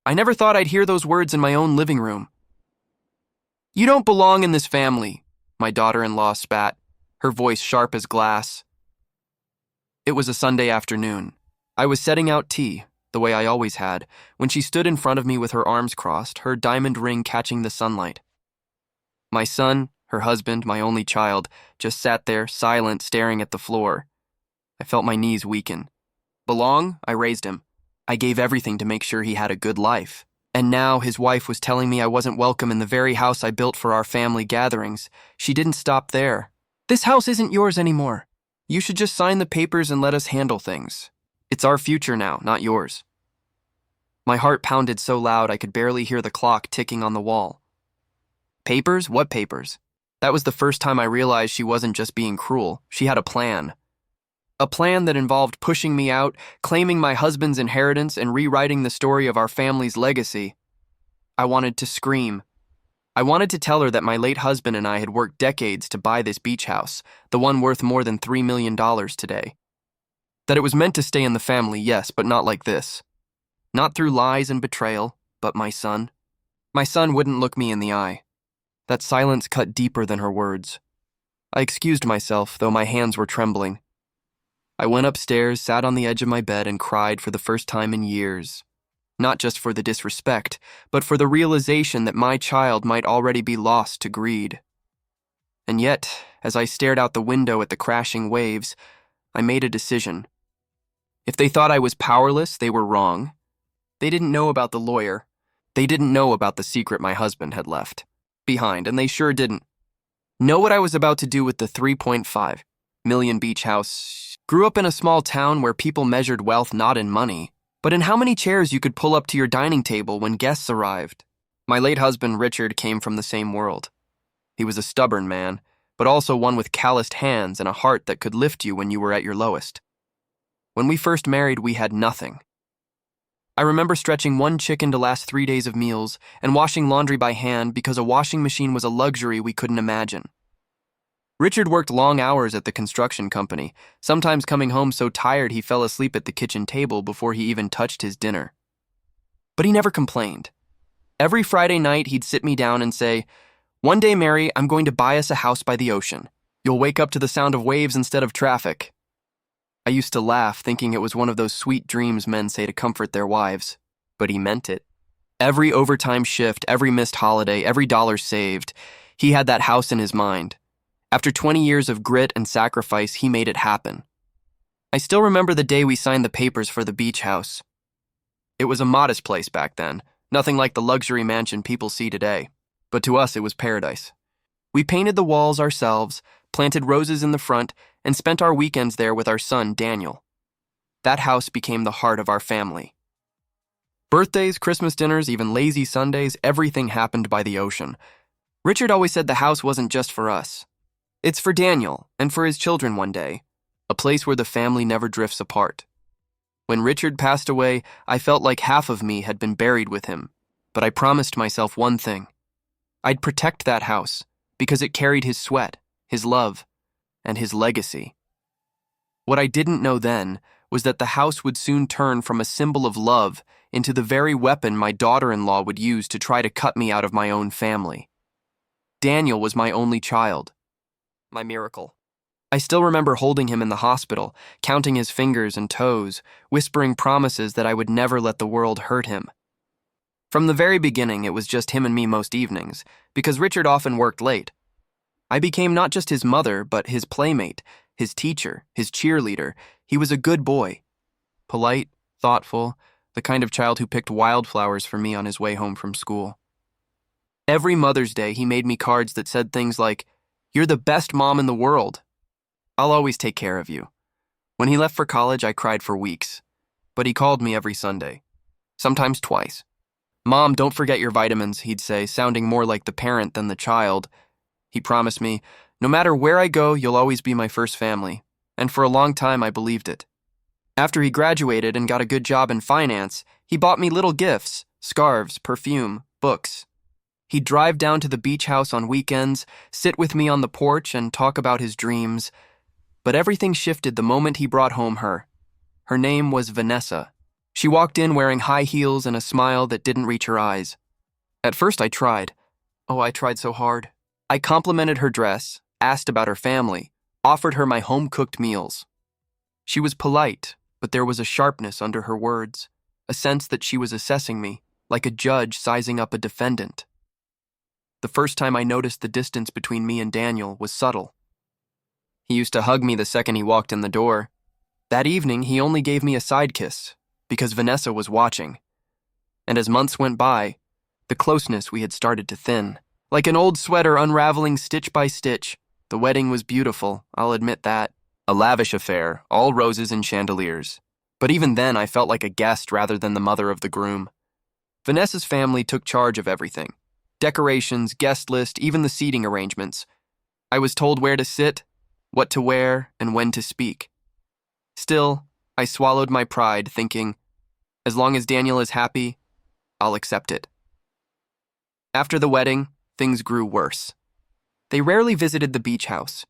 I never thought I'd hear those words in my own living room. "You don't belong in this family," my daughter-in-law spat, her voice sharp as glass. It was a Sunday afternoon. I was setting out tea, the way I always had, when she stood in front of me with her arms crossed, her diamond ring catching the sunlight. My son, her husband, my only child, just sat there, silent, staring at the floor. I felt my knees weaken. Belong? I raised him. I gave everything to make sure he had a good life. And now his wife was telling me I wasn't welcome in the very house I built for our family gatherings. She didn't stop there. "This house isn't yours anymore. You should just sign the papers and let us handle things. It's our future now, not yours." My heart pounded so loud I could barely hear the clock ticking on the wall. Papers? What papers? That was the first time I realized she wasn't just being cruel. She had a plan. A plan that involved pushing me out, claiming my husband's inheritance, and rewriting the story of our family's legacy. I wanted to scream. I wanted to tell her that my late husband and I had worked decades to buy this beach house, the one worth more than $3 million today. That it was meant to stay in the family, yes, but not like this. Not through lies and betrayal, but my son. My son wouldn't look me in the eye. That silence cut deeper than her words. I excused myself, though my hands were trembling. I went upstairs, sat on the edge of my bed, and cried for the first time in years. Not just for the disrespect, but for the realization that my child might already be lost to greed. And yet, as I stared out the window at the crashing waves, I made a decision. If they thought I was powerless, they were wrong. They didn't know about the lawyer. They didn't know about the secret my husband had left behind, and they sure didn't know what I was about to do with the 3.5 million beach house. Grew up in a small town where people measured wealth not in money, but in how many chairs you could pull up to your dining table when guests arrived. My late husband, Richard, came from the same world. He was a stubborn man, but also one with calloused hands and a heart that could lift you when you were at your lowest. When we first married, we had nothing. I remember stretching one chicken to last 3 days of meals and washing laundry by hand because a washing machine was a luxury we couldn't imagine. Richard worked long hours at the construction company, sometimes coming home so tired he fell asleep at the kitchen table before he even touched his dinner. But he never complained. Every Friday night, he'd sit me down and say, "One day, Mary, I'm going to buy us a house by the ocean. You'll wake up to the sound of waves instead of traffic." I used to laugh, thinking it was one of those sweet dreams men say to comfort their wives. But he meant it. Every overtime shift, every missed holiday, every dollar saved, he had that house in his mind. After 20 years of grit and sacrifice, he made it happen. I still remember the day we signed the papers for the beach house. It was a modest place back then, nothing like the luxury mansion people see today. But to us, it was paradise. We painted the walls ourselves, planted roses in the front, and spent our weekends there with our son, Daniel. That house became the heart of our family. Birthdays, Christmas dinners, even lazy Sundays, everything happened by the ocean. Richard always said the house wasn't just for us. It's for Daniel and for his children one day, a place where the family never drifts apart. When Richard passed away, I felt like half of me had been buried with him, but I promised myself one thing. I'd protect that house because it carried his sweat, his love, and his legacy. What I didn't know then was that the house would soon turn from a symbol of love into the very weapon my daughter-in-law would use to try to cut me out of my own family. Daniel was my only child. My miracle. I still remember holding him in the hospital, counting his fingers and toes, whispering promises that I would never let the world hurt him. From the very beginning, it was just him and me most evenings, because Richard often worked late. I became not just his mother, but his playmate, his teacher, his cheerleader. He was a good boy. Polite, thoughtful, the kind of child who picked wildflowers for me on his way home from school. Every Mother's Day, he made me cards that said things like, "You're the best mom in the world. I'll always take care of you." When he left for college, I cried for weeks. But he called me every Sunday, sometimes twice. "Mom, don't forget your vitamins," he'd say, sounding more like the parent than the child. He promised me, "No matter where I go, you'll always be my first family." And for a long time, I believed it. After he graduated and got a good job in finance, he bought me little gifts, scarves, perfume, books. He'd drive down to the beach house on weekends, sit with me on the porch, and talk about his dreams. But everything shifted the moment he brought home her. Her name was Vanessa. She walked in wearing high heels and a smile that didn't reach her eyes. At first I tried. Oh, I tried so hard. I complimented her dress, asked about her family, offered her my home-cooked meals. She was polite, but there was a sharpness under her words, a sense that she was assessing me, like a judge sizing up a defendant. The first time I noticed the distance between me and Daniel was subtle. He used to hug me the second he walked in the door. That evening, he only gave me a side kiss, because Vanessa was watching. And as months went by, the closeness we had started to thin. Like an old sweater unraveling stitch by stitch. The wedding was beautiful, I'll admit that. A lavish affair, all roses and chandeliers. But even then, I felt like a guest rather than the mother of the groom. Vanessa's family took charge of everything. Decorations, guest list, even the seating arrangements. I was told where to sit, what to wear, and when to speak. Still, I swallowed my pride, thinking, as long as Daniel is happy, I'll accept it. After the wedding, things grew worse. They rarely visited the beach house.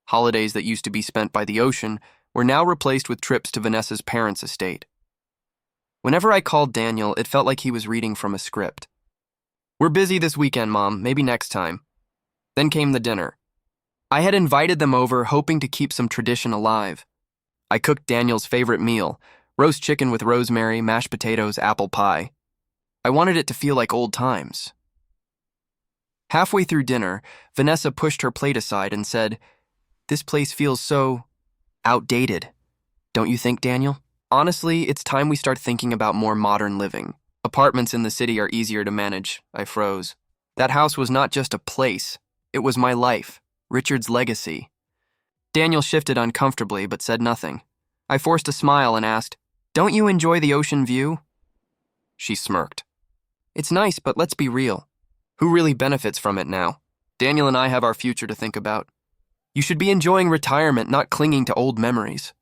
Holidays that used to be spent by the ocean were now replaced with trips to Vanessa's parents' estate. Whenever I called Daniel, it felt like he was reading from a script. We're busy this weekend, Mom, maybe next time. Then came the dinner. I had invited them over, hoping to keep some tradition alive. I cooked Daniel's favorite meal, roast chicken with rosemary, mashed potatoes, apple pie. I wanted it to feel like old times. Halfway through dinner, Vanessa pushed her plate aside and said, "This place feels so outdated. Don't you think, Daniel? Honestly, it's time we start thinking about more modern living. Apartments in the city are easier to manage." I froze. That house was not just a place. It was my life, Richard's legacy. Daniel shifted uncomfortably but said nothing. I forced a smile and asked, "Don't you enjoy the ocean view?" She smirked. "It's nice, but let's be real. Who really benefits from it now? Daniel and I have our future to think about. You should be enjoying retirement, not clinging to old memories."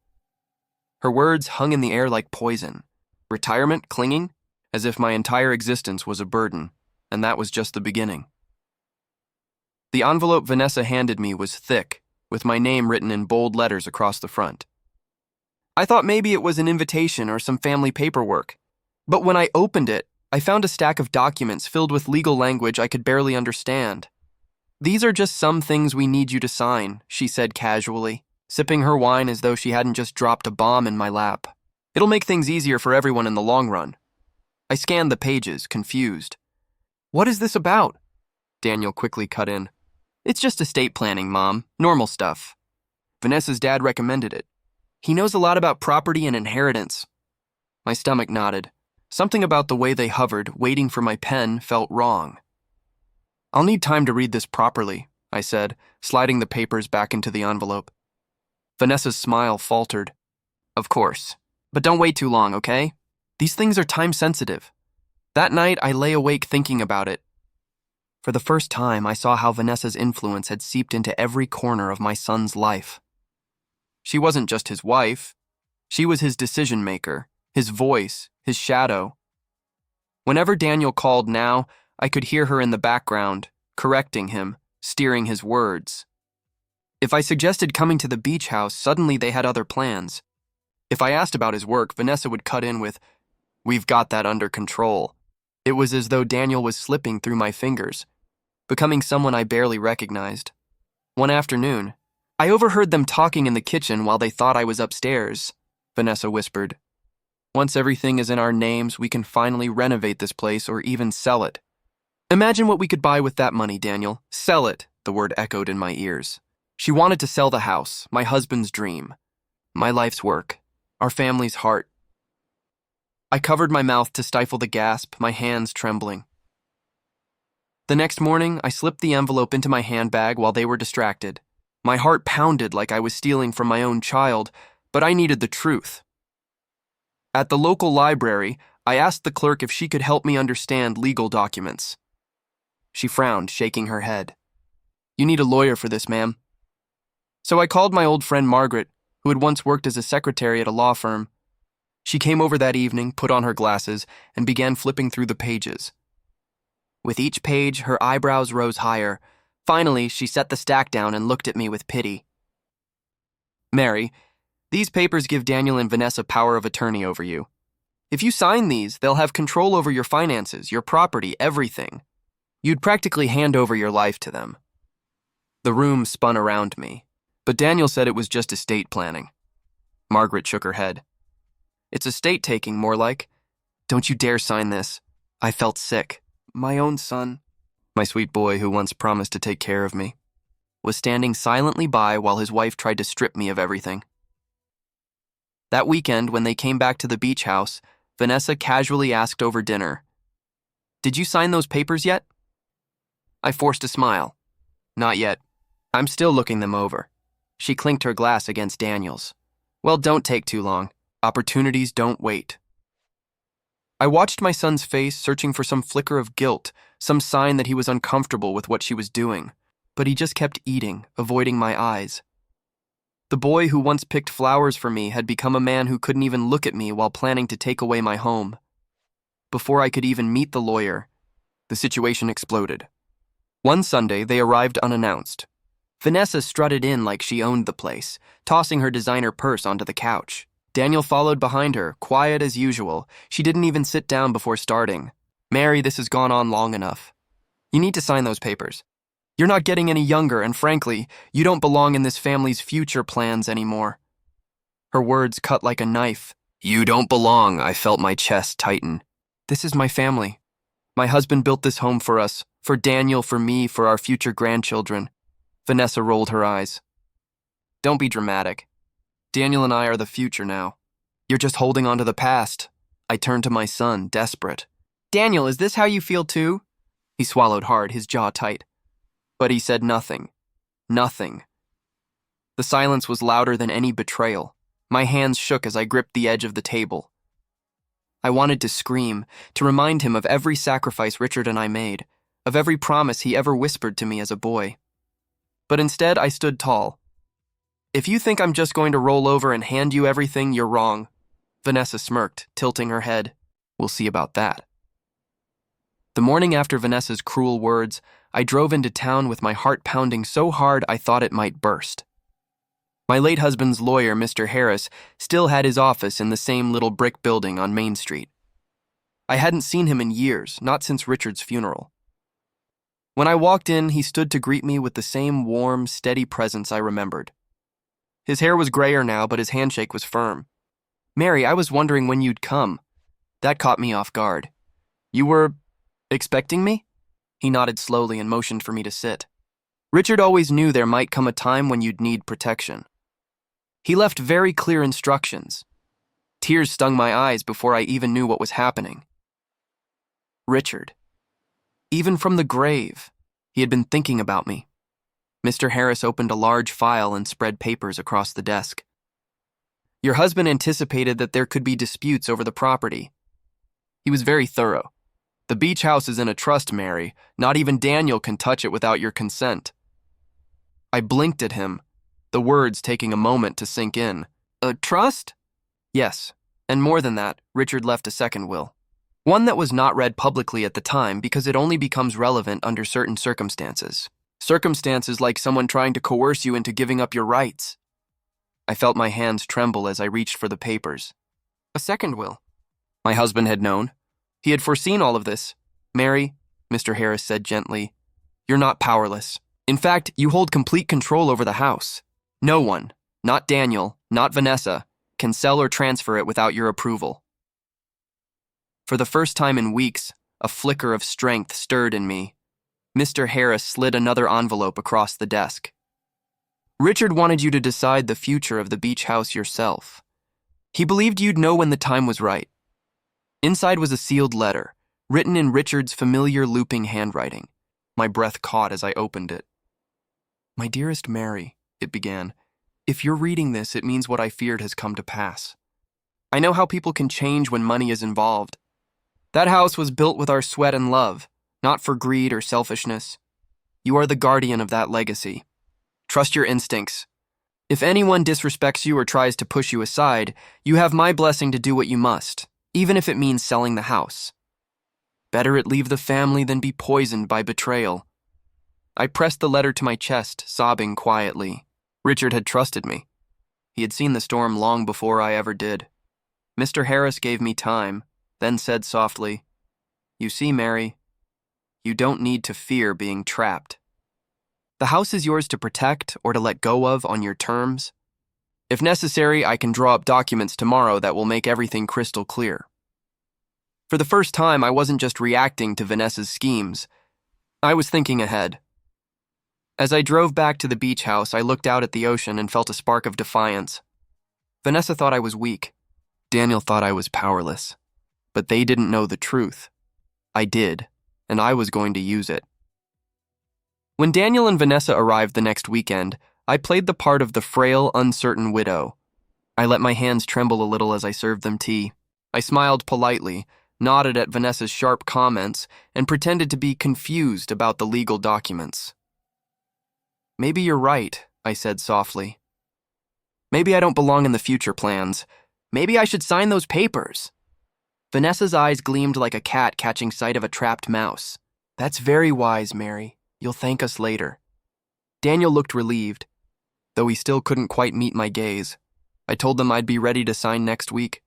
Her words hung in the air like poison. Retirement, clinging? As if my entire existence was a burden, and that was just the beginning. The envelope Vanessa handed me was thick, with my name written in bold letters across the front. I thought maybe it was an invitation or some family paperwork, but when I opened it, I found a stack of documents filled with legal language I could barely understand. "These are just some things we need you to sign," she said casually, sipping her wine as though she hadn't just dropped a bomb in my lap. "It'll make things easier for everyone in the long run." I scanned the pages, confused. "What is this about?" Daniel quickly cut in. "It's just estate planning, Mom. Normal stuff. Vanessa's dad recommended it. He knows a lot about property and inheritance." My stomach nodded. Something about the way they hovered, waiting for my pen, felt wrong. "I'll need time to read this properly," I said, sliding the papers back into the envelope. Vanessa's smile faltered. "Of course. But don't wait too long, okay? These things are time-sensitive." That night, I lay awake thinking about it. For the first time, I saw how Vanessa's influence had seeped into every corner of my son's life. She wasn't just his wife. She was his decision-maker, his voice, his shadow. Whenever Daniel called now, I could hear her in the background, correcting him, steering his words. If I suggested coming to the beach house, suddenly they had other plans. If I asked about his work, Vanessa would cut in with, "We've got that under control." It was as though Daniel was slipping through my fingers, becoming someone I barely recognized. One afternoon, I overheard them talking in the kitchen while they thought I was upstairs. Vanessa whispered, "Once everything is in our names, we can finally renovate this place or even sell it." "Imagine what we could buy with that money, Daniel. Sell it," the word echoed in my ears. She wanted to sell the house, my husband's dream, my life's work, our family's heart. I covered my mouth to stifle the gasp, my hands trembling. The next morning, I slipped the envelope into my handbag while they were distracted. My heart pounded like I was stealing from my own child, but I needed the truth. At the local library, I asked the clerk if she could help me understand legal documents. She frowned, shaking her head. "You need a lawyer for this, ma'am." So I called my old friend Margaret, who had once worked as a secretary at a law firm. She came over that evening, put on her glasses, and began flipping through the pages. With each page, her eyebrows rose higher. Finally, she set the stack down and looked at me with pity. "Mary, these papers give Daniel and Vanessa power of attorney over you. If you sign these, they'll have control over your finances, your property, everything. You'd practically hand over your life to them. The room spun around me, but Daniel said it was just estate planning. Margaret shook her head. It's estate taking, more like. Don't you dare sign this. I felt sick. My own son, my sweet boy who once promised to take care of me, was standing silently by while his wife tried to strip me of everything. That weekend, when they came back to the beach house, Vanessa casually asked over dinner, "Did you sign those papers yet?" I forced a smile. "Not yet. I'm still looking them over." She clinked her glass against Daniel's. "Well, don't take too long. Opportunities don't wait." I watched my son's face, searching for some flicker of guilt, some sign that he was uncomfortable with what she was doing, but he just kept eating, avoiding my eyes. The boy who once picked flowers for me had become a man who couldn't even look at me while planning to take away my home. Before I could even meet the lawyer, the situation exploded. One Sunday, they arrived unannounced. Vanessa strutted in like she owned the place, tossing her designer purse onto the couch. Daniel followed behind her, quiet as usual. She didn't even sit down before starting. "Mary, this has gone on long enough. You need to sign those papers. You're not getting any younger, and frankly, you don't belong in this family's future plans anymore." Her words cut like a knife. "You don't belong," I felt my chest tighten. "This is my family. My husband built this home for us, for Daniel, for me, for our future grandchildren." Vanessa rolled her eyes. "Don't be dramatic. Daniel and I are the future now. You're just holding on to the past." I turned to my son, desperate. "Daniel, is this how you feel too?" He swallowed hard, his jaw tight. But he said nothing. Nothing. The silence was louder than any betrayal. My hands shook as I gripped the edge of the table. I wanted to scream, to remind him of every sacrifice Richard and I made, of every promise he ever whispered to me as a boy. But instead, I stood tall. "If you think I'm just going to roll over and hand you everything, you're wrong." Vanessa smirked, tilting her head. "We'll see about that." The morning after Vanessa's cruel words, I drove into town with my heart pounding so hard I thought it might burst. My late husband's lawyer, Mr. Harris, still had his office in the same little brick building on Main Street. I hadn't seen him in years, not since Richard's funeral. When I walked in, he stood to greet me with the same warm, steady presence I remembered. His hair was grayer now, but his handshake was firm. "Mary, I was wondering when you'd come." That caught me off guard. "You were expecting me?" He nodded slowly and motioned for me to sit. "Richard always knew there might come a time when you'd need protection. He left very clear instructions." Tears stung my eyes before I even knew what was happening. Richard. Even from the grave, he had been thinking about me. Mr. Harris opened a large file and spread papers across the desk. "Your husband anticipated that there could be disputes over the property. He was very thorough. The beach house is in a trust, Mary. Not even Daniel can touch it without your consent." I blinked at him, the words taking a moment to sink in. "A trust?" "Yes, and more than that, Richard left a second will. One that was not read publicly at the time because it only becomes relevant under certain circumstances. Circumstances like someone trying to coerce you into giving up your rights." I felt my hands tremble as I reached for the papers. "A second will?" My husband had known. He had foreseen all of this. "Mary," Mr. Harris said gently, "you're not powerless. In fact, you hold complete control over the house. No one, not Daniel, not Vanessa, can sell or transfer it without your approval." For the first time in weeks, a flicker of strength stirred in me. Mr. Harris slid another envelope across the desk. "Richard wanted you to decide the future of the beach house yourself. He believed you'd know when the time was right." Inside was a sealed letter, written in Richard's familiar looping handwriting. My breath caught as I opened it. "My dearest Mary," it began, "if you're reading this, it means what I feared has come to pass. I know how people can change when money is involved. That house was built with our sweat and love, not for greed or selfishness. You are the guardian of that legacy. Trust your instincts. If anyone disrespects you or tries to push you aside, you have my blessing to do what you must, even if it means selling the house. Better it leave the family than be poisoned by betrayal." I pressed the letter to my chest, sobbing quietly. Richard had trusted me. He had seen the storm long before I ever did. Mr. Harris gave me time, then said softly, "You see, Mary, you don't need to fear being trapped. The house is yours to protect or to let go of on your terms. If necessary, I can draw up documents tomorrow that will make everything crystal clear." For the first time, I wasn't just reacting to Vanessa's schemes. I was thinking ahead. As I drove back to the beach house, I looked out at the ocean and felt a spark of defiance. Vanessa thought I was weak. Daniel thought I was powerless. But they didn't know the truth. I did, and I was going to use it. When Daniel and Vanessa arrived the next weekend, I played the part of the frail, uncertain widow. I let my hands tremble a little as I served them tea. I smiled politely, nodded at Vanessa's sharp comments, and pretended to be confused about the legal documents. "Maybe you're right," I said softly. "Maybe I don't belong in the future plans. Maybe I should sign those papers." Vanessa's eyes gleamed like a cat catching sight of a trapped mouse. "That's very wise, Mary. You'll thank us later." Daniel looked relieved, though he still couldn't quite meet my gaze. I told them I'd be ready to sign next week,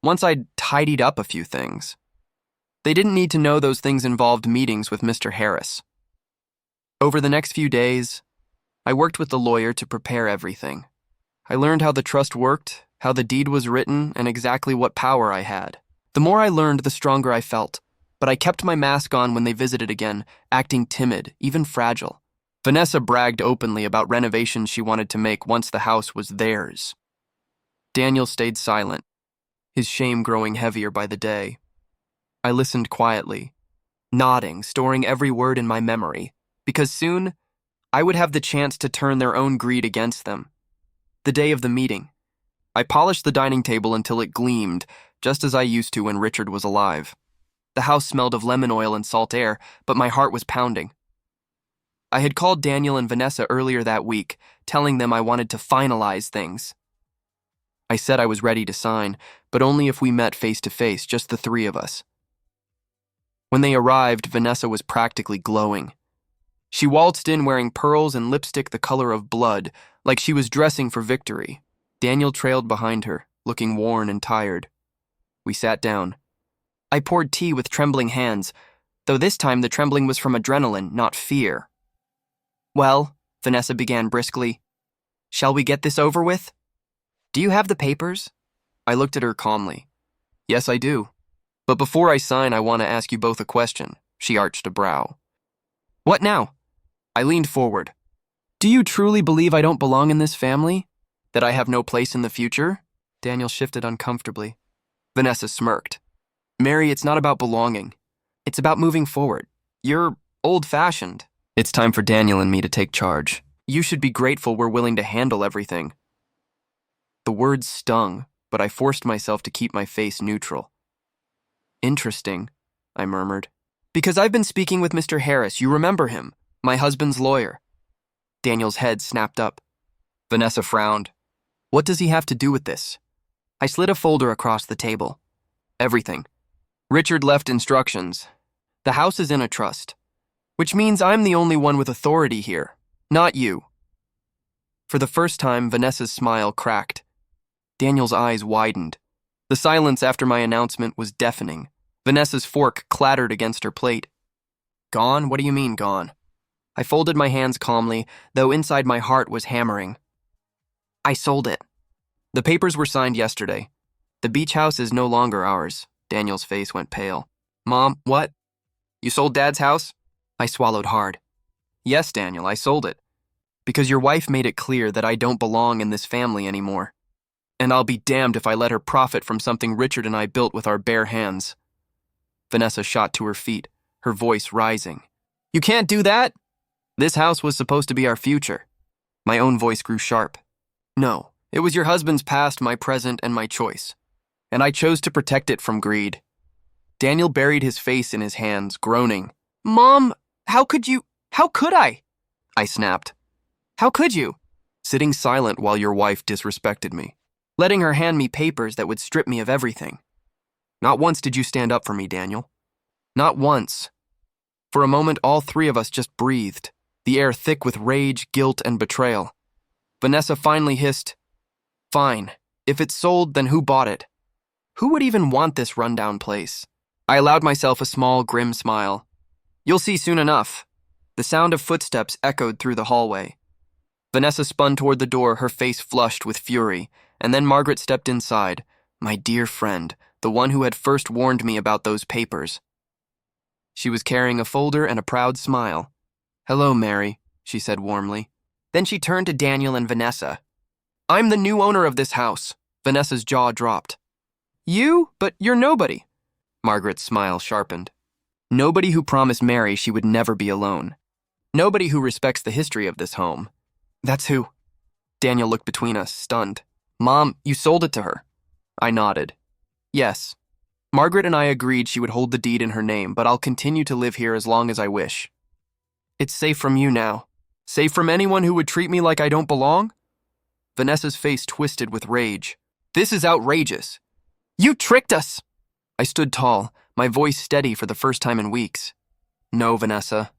once I'd tidied up a few things. They didn't need to know those things involved meetings with Mr. Harris. Over the next few days, I worked with the lawyer to prepare everything. I learned how the trust worked, how the deed was written, and exactly what power I had. The more I learned, the stronger I felt, but I kept my mask on when they visited again, acting timid, even fragile. Vanessa bragged openly about renovations she wanted to make once the house was theirs. Daniel stayed silent, his shame growing heavier by the day. I listened quietly, nodding, storing every word in my memory, because soon I would have the chance to turn their own greed against them. The day of the meeting, I polished the dining table until it gleamed, just as I used to when Richard was alive. The house smelled of lemon oil and salt air, but my heart was pounding. I had called Daniel and Vanessa earlier that week, telling them I wanted to finalize things. I said I was ready to sign, but only if we met face to face, just the three of us. When they arrived, Vanessa was practically glowing. She waltzed in wearing pearls and lipstick the color of blood, like she was dressing for victory. Daniel trailed behind her, looking worn and tired. We sat down. I poured tea with trembling hands, though this time the trembling was from adrenaline, not fear. "Well," Vanessa began briskly, "shall we get this over with? Do you have the papers?" I looked at her calmly. "Yes, I do. But before I sign, I want to ask you both a question." She arched a brow. "What now?" I leaned forward. "Do you truly believe I don't belong in this family? That I have no place in the future?" Daniel shifted uncomfortably. Vanessa smirked. "Mary, it's not about belonging. It's about moving forward. You're old-fashioned. It's time for Daniel and me to take charge. You should be grateful we're willing to handle everything." The words stung, but I forced myself to keep my face neutral. "Interesting," I murmured. "Because I've been speaking with Mr. Harris. You remember him, my husband's lawyer." Daniel's head snapped up. Vanessa frowned. "What does he have to do with this?" I slid a folder across the table. "Everything. Richard left instructions. The house is in a trust, which means I'm the only one with authority here, not you." For the first time, Vanessa's smile cracked. Daniel's eyes widened. The silence after my announcement was deafening. Vanessa's fork clattered against her plate. "Gone? What do you mean, gone?" I folded my hands calmly, though inside my heart was hammering. "I sold it." "The papers were signed yesterday. The beach house is no longer ours." Daniel's face went pale. "Mom, what? You sold Dad's house?" I swallowed hard. "Yes, Daniel, I sold it. Because your wife made it clear that I don't belong in this family anymore. And I'll be damned if I let her profit from something Richard and I built with our bare hands." Vanessa shot to her feet, her voice rising. "You can't do that! This house was supposed to be our future." My own voice grew sharp. "No, it was your husband's past, my present, and my choice. And I chose to protect it from greed." Daniel buried his face in his hands, groaning. "Mom, how could you? How could I?" I snapped. "How could you?" "Sitting silent while your wife disrespected me. Letting her hand me papers that would strip me of everything. Not once did you stand up for me, Daniel. Not once." For a moment, all three of us just breathed, the air thick with rage, guilt, and betrayal. Vanessa finally hissed, "Fine. If it's sold, then who bought it?" Who would even want this rundown place? I allowed myself a small, grim smile. You'll see soon enough. The sound of footsteps echoed through the hallway. Vanessa spun toward the door, her face flushed with fury, and then Margaret stepped inside, my dear friend, the one who had first warned me about those papers. She was carrying a folder and a proud smile. "Hello, Mary," she said warmly. Then she turned to Daniel and Vanessa. "I'm the new owner of this house." Vanessa's jaw dropped. "You? But you're nobody." Margaret's smile sharpened. Nobody who promised Mary she would never be alone. Nobody who respects the history of this home. That's who. Daniel looked between us, stunned. "Mom, you sold it to her." I nodded. "Yes. Margaret and I agreed she would hold the deed in her name, but I'll continue to live here as long as I wish. It's safe from you now. Safe from anyone who would treat me like I don't belong?" Vanessa's face twisted with rage. "This is outrageous. You tricked us!" I stood tall, my voice steady for the first time in weeks. "No, Vanessa.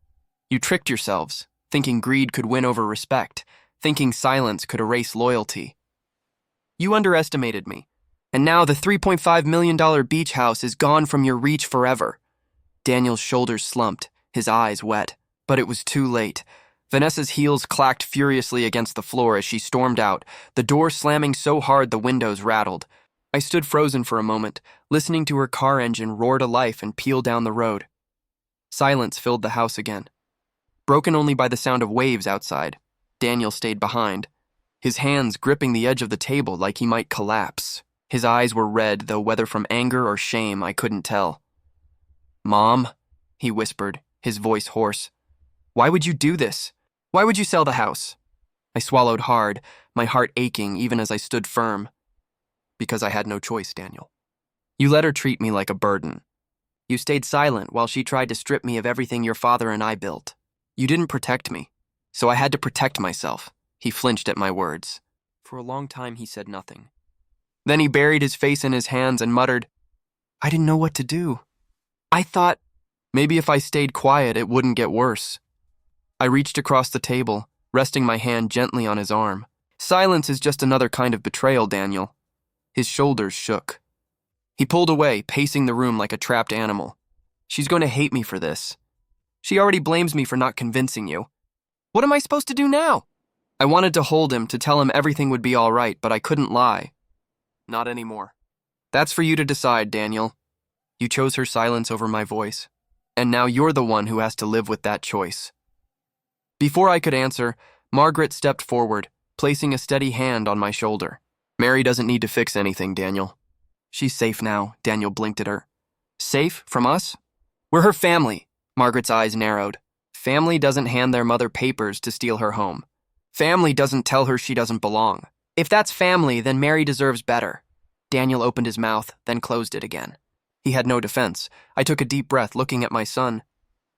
You tricked yourselves, thinking greed could win over respect, thinking silence could erase loyalty. You underestimated me, and now the $3.5 million beach house is gone from your reach forever." Daniel's shoulders slumped, his eyes wet, but it was too late. Vanessa's heels clacked furiously against the floor as she stormed out, the door slamming so hard the windows rattled. I stood frozen for a moment, listening to her car engine roar to life and peel down the road. Silence filled the house again, broken only by the sound of waves outside. Daniel stayed behind, his hands gripping the edge of the table like he might collapse. His eyes were red, though whether from anger or shame I couldn't tell. "Mom," he whispered, his voice hoarse. "Why would you do this? Why would you sell the house?" I swallowed hard, my heart aching even as I stood firm. "Because I had no choice, Daniel. You let her treat me like a burden. You stayed silent while she tried to strip me of everything your father and I built. You didn't protect me, so I had to protect myself." He flinched at my words. For a long time he said nothing. Then he buried his face in his hands and muttered, "I didn't know what to do. I thought maybe if I stayed quiet it wouldn't get worse." I reached across the table, resting my hand gently on his arm. "Silence is just another kind of betrayal, Daniel." His shoulders shook. He pulled away, pacing the room like a trapped animal. "She's going to hate me for this. She already blames me for not convincing you. What am I supposed to do now?" I wanted to hold him, to tell him everything would be all right, but I couldn't lie. "Not anymore." "That's for you to decide, Daniel." You chose her silence over my voice, and now you're the one who has to live with that choice. Before I could answer, Margaret stepped forward, placing a steady hand on my shoulder. "Mary doesn't need to fix anything, Daniel. She's safe now." Daniel blinked at her. "Safe from us? We're her family." Margaret's eyes narrowed. "Family doesn't hand their mother papers to steal her home. Family doesn't tell her she doesn't belong. If that's family, then Mary deserves better." Daniel opened his mouth, then closed it again. He had no defense. I took a deep breath, looking at my son.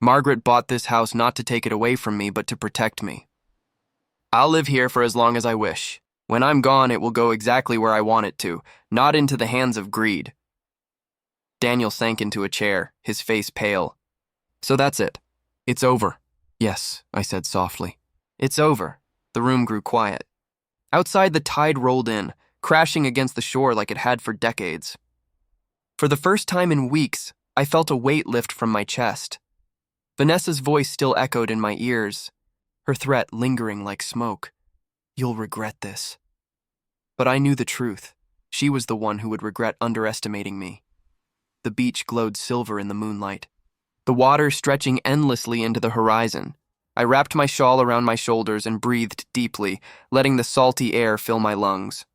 "Margaret bought this house not to take it away from me, but to protect me. I'll live here for as long as I wish. When I'm gone, it will go exactly where I want it to, not into the hands of greed." Daniel sank into a chair, his face pale. "So that's it. It's over." "Yes," I said softly. "It's over." The room grew quiet. Outside, the tide rolled in, crashing against the shore like it had for decades. For the first time in weeks, I felt a weight lift from my chest. Vanessa's voice still echoed in my ears, her threat lingering like smoke. "You'll regret this." But I knew the truth. She was the one who would regret underestimating me. The beach glowed silver in the moonlight, the water stretching endlessly into the horizon. I wrapped my shawl around my shoulders and breathed deeply, letting the salty air fill my lungs.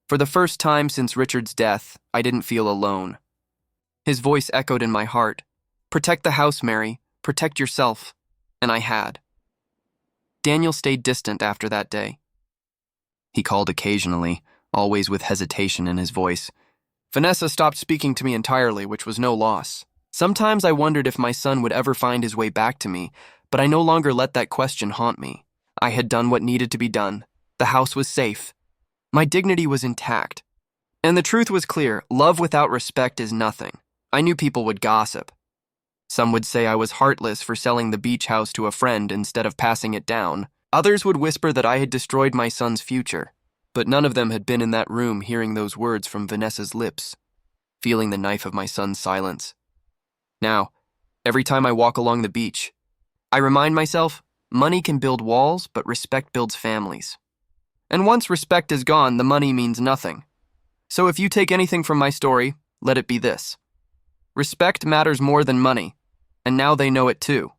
For the first time since Richard's death, I didn't feel alone. His voice echoed in my heart. "Protect the house, Mary. Protect yourself." And I had. Daniel stayed distant after that day. He called occasionally, always with hesitation in his voice. Vanessa stopped speaking to me entirely, which was no loss. Sometimes I wondered if my son would ever find his way back to me, but I no longer let that question haunt me. I had done what needed to be done. The house was safe. My dignity was intact. And the truth was clear: love without respect is nothing. I knew people would gossip. Some would say I was heartless for selling the beach house to a friend instead of passing it down. Others would whisper that I had destroyed my son's future. But none of them had been in that room hearing those words from Vanessa's lips, feeling the knife of my son's silence. Now, every time I walk along the beach, I remind myself, money can build walls, but respect builds families. And once respect is gone, the money means nothing. So if you take anything from my story, let it be this. Respect matters more than money, and now they know it too.